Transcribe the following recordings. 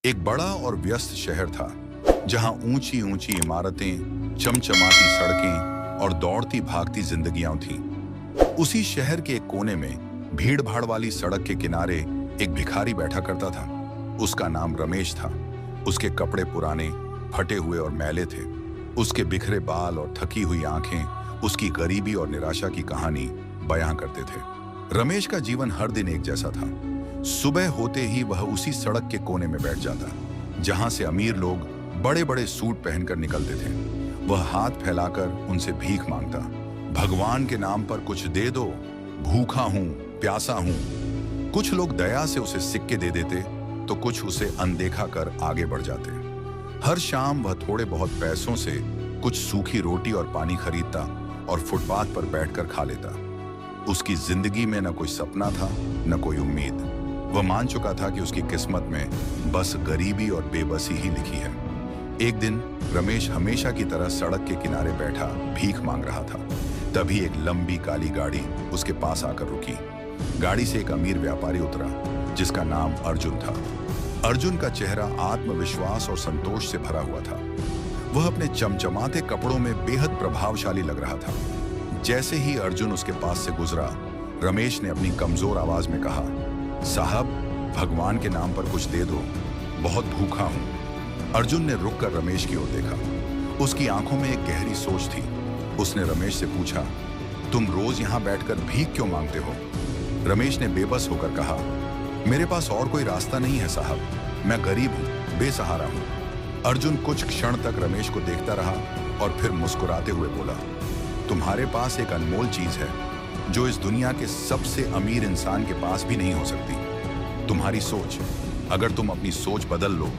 एक बड़ा और व्यस्त शहर था जहां ऊंची ऊंची इमारतें, चमचमाती सड़कें और दौड़ती भागती जिंदगियां थीं। उसी शहर के एक कोने में भीड़ भाड़ वाली सड़क के किनारे एक भिखारी बैठा करता था। उसका नाम रमेश था। उसके कपड़े पुराने, फटे हुए और मैले थे। उसके बिखरे बाल और थकी हुई आंखें उसकी गरीबी और निराशा की कहानी बयां करते थे। रमेश का जीवन हर दिन एक जैसा था। सुबह होते ही वह उसी सड़क के कोने में बैठ जाता जहां से अमीर लोग बड़े बड़े सूट पहनकर निकलते थे। वह हाथ फैलाकर उनसे भीख मांगता, भगवान के नाम पर कुछ दे दो, भूखा हूं, प्यासा हूं। कुछ लोग दया से उसे सिक्के दे देते तो कुछ उसे अनदेखा कर आगे बढ़ जाते। हर शाम वह थोड़े बहुत पैसों से कुछ सूखी रोटी और पानी खरीदता और फुटपाथ पर बैठकर खा लेता। उसकी जिंदगी में न कोई सपना था, न कोई उम्मीद। वह मान चुका था कि उसकी किस्मत में बस गरीबी और बेबसी ही लिखी है। एक दिन रमेश हमेशा की तरह सड़क के किनारे बैठा भीख मांग रहा था। तभी एक लंबी काली गाड़ी उसके पास आकर रुकी। गाड़ी से एक अमीर व्यापारी उतरा जिसका नाम अर्जुन था। अर्जुन का चेहरा आत्मविश्वास और संतोष से भरा हुआ था। वह अपने चमचमाते कपड़ों में बेहद प्रभावशाली लग रहा था। जैसे ही अर्जुन उसके पास से गुजरा, रमेश ने अपनी कमजोर आवाज में कहा, साहब, भगवान के नाम पर कुछ दे दो, बहुत भूखा हूं। अर्जुन ने रुककर रमेश की ओर देखा। उसकी आंखों में एक गहरी सोच थी। उसने रमेश से पूछा, तुम रोज यहां बैठकर भीख क्यों मांगते हो? रमेश ने बेबस होकर कहा, मेरे पास और कोई रास्ता नहीं है साहब, मैं गरीब हूं, बेसहारा हूं। अर्जुन कुछ क्षण तक रमेश को देखता रहा और फिर मुस्कुराते हुए बोला, तुम्हारे पास एक अनमोल चीज है जो इस दुनिया के सबसे अमीर इंसान के पास भी नहीं हो सकती, तुम्हारी सोच। अगर तुम अपनी सोच बदल लो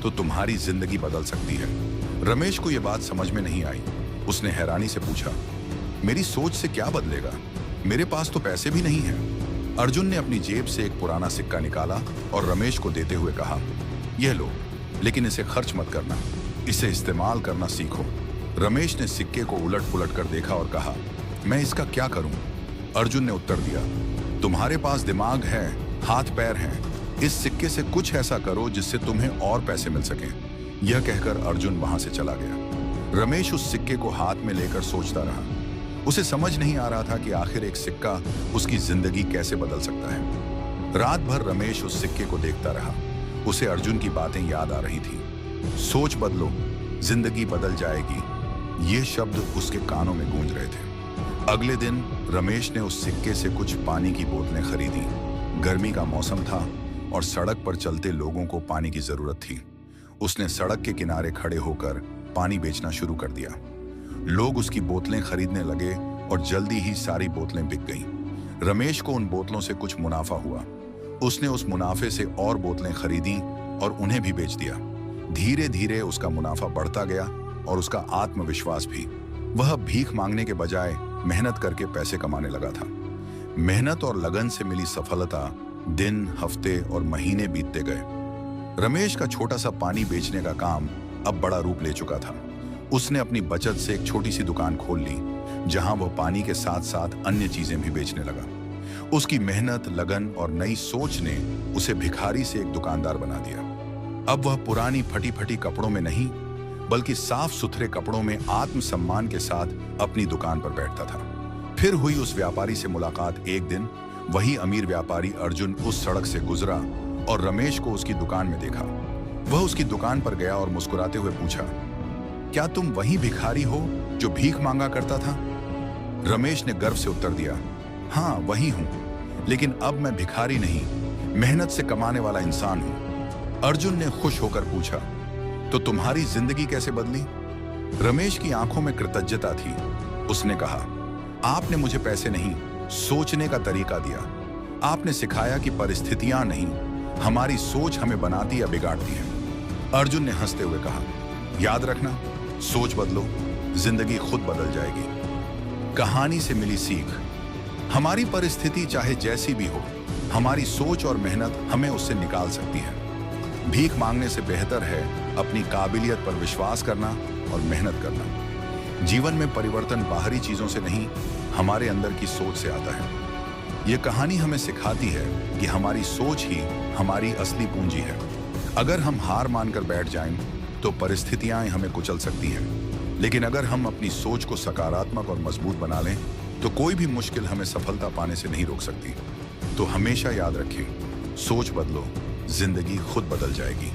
तो तुम्हारी जिंदगी बदल सकती है। रमेश को यह बात समझ में नहीं आई। उसने हैरानी से पूछा, मेरी सोच से क्या बदलेगा? मेरे पास तो पैसे भी नहीं हैं। अर्जुन ने अपनी जेब से एक पुराना सिक्का निकाला और रमेश को देते हुए कहा, यह लो, लेकिन इसे खर्च मत करना, इसे इस्तेमाल करना सीखो। रमेश ने सिक्के को उलट पुलट कर देखा और कहा, मैं इसका क्या करूं? अर्जुन ने उत्तर दिया, तुम्हारे पास दिमाग है, हाथ पैर हैं, इस सिक्के से कुछ ऐसा करो जिससे तुम्हें और पैसे मिल सकें। यह कहकर अर्जुन वहां से चला गया। रमेश उस सिक्के को हाथ में लेकर सोचता रहा। उसे समझ नहीं आ रहा था कि आखिर एक सिक्का उसकी जिंदगी कैसे बदल सकता है। रात भर रमेश उस सिक्के को देखता रहा। उसे अर्जुन की बातें याद आ रही थी। सोच बदलो, जिंदगी बदल जाएगी, ये शब्द उसके कानों में गूंज रहे थे। अगले दिन रमेश ने उस सिक्के से कुछ पानी की बोतलें खरीदी। गर्मी का मौसम था और सड़क पर चलते लोगों को पानी की जरूरत थी। उसने सड़क के किनारे खड़े होकर पानी बेचना शुरू कर दिया। लोग उसकी बोतलें खरीदने लगे और जल्दी ही सारी बोतलें बिक गईं। रमेश को उन बोतलों से कुछ मुनाफा हुआ। उसने उस मुनाफे से और बोतलें खरीदी और उन्हें भी बेच दिया। धीरे धीरे उसका मुनाफा बढ़ता गया और उसका आत्मविश्वास भी। वह भीख मांगने के बजाय मेहनत करके पैसे कमाने लगा था। मेहनत और लगन से मिली सफलता दिन, हफ्ते और महीने बीतते गए। रमेश का छोटा सा पानी बेचने का काम अब बड़ा रूप ले चुका था। उसने अपनी बचत से एक छोटी सी दुकान खोल ली जहां वह पानी के साथ साथ अन्य चीजें भी बेचने लगा। उसकी मेहनत, लगन और नई सोच ने उसे भिखारी से एक दुकानदार बना दिया। अब वह पुरानी फटी फटी कपड़ों में नहीं बल्कि साफ सुथरे कपड़ों में आत्मसम्मान के साथ अपनी दुकान पर बैठता था। फिर हुई उस व्यापारी से मुलाकात। एक दिन वही अमीर व्यापारी अर्जुन उस सड़क से गुजरा और रमेश को उसकी दुकान में देखा। वह उसकी दुकान पर गया और मुस्कुराते हुए पूछा, क्या तुम वही भिखारी हो जो भीख मांगा करता था? रमेश ने गर्व से उत्तर दिया, हाँ वही हूं, लेकिन अब मैं भिखारी नहीं, मेहनत से कमाने वाला इंसान हूं। अर्जुन ने खुश होकर पूछा, तो तुम्हारी जिंदगी कैसे बदली? रमेश की आंखों में कृतज्ञता थी। उसने कहा, आपने मुझे पैसे नहीं, सोचने का तरीका दिया। आपने सिखाया कि परिस्थितियां नहीं, हमारी सोच हमें बनाती या बिगाड़ती है। अर्जुन ने हंसते हुए कहा, याद रखना, सोच बदलो, जिंदगी खुद बदल जाएगी। कहानी से मिली सीख, हमारी परिस्थिति चाहे जैसी भी हो, हमारी सोच और मेहनत हमें उससे निकाल सकती है। भीख मांगने से बेहतर है अपनी काबिलियत पर विश्वास करना और मेहनत करना। जीवन में परिवर्तन बाहरी चीजों से नहीं, हमारे अंदर की सोच से आता है। यह कहानी हमें सिखाती है कि हमारी सोच ही हमारी असली पूंजी है। अगर हम हार मानकर बैठ जाएं, तो परिस्थितियां हमें कुचल सकती हैं। लेकिन अगर हम अपनी सोच को सकारात्मक और मजबूत बना लें, तो कोई भी मुश्किल हमें सफलता पाने से नहीं रोक सकती। तो हमेशा याद रखें, सोच बदलो, जिंदगी खुद बदल जाएगी।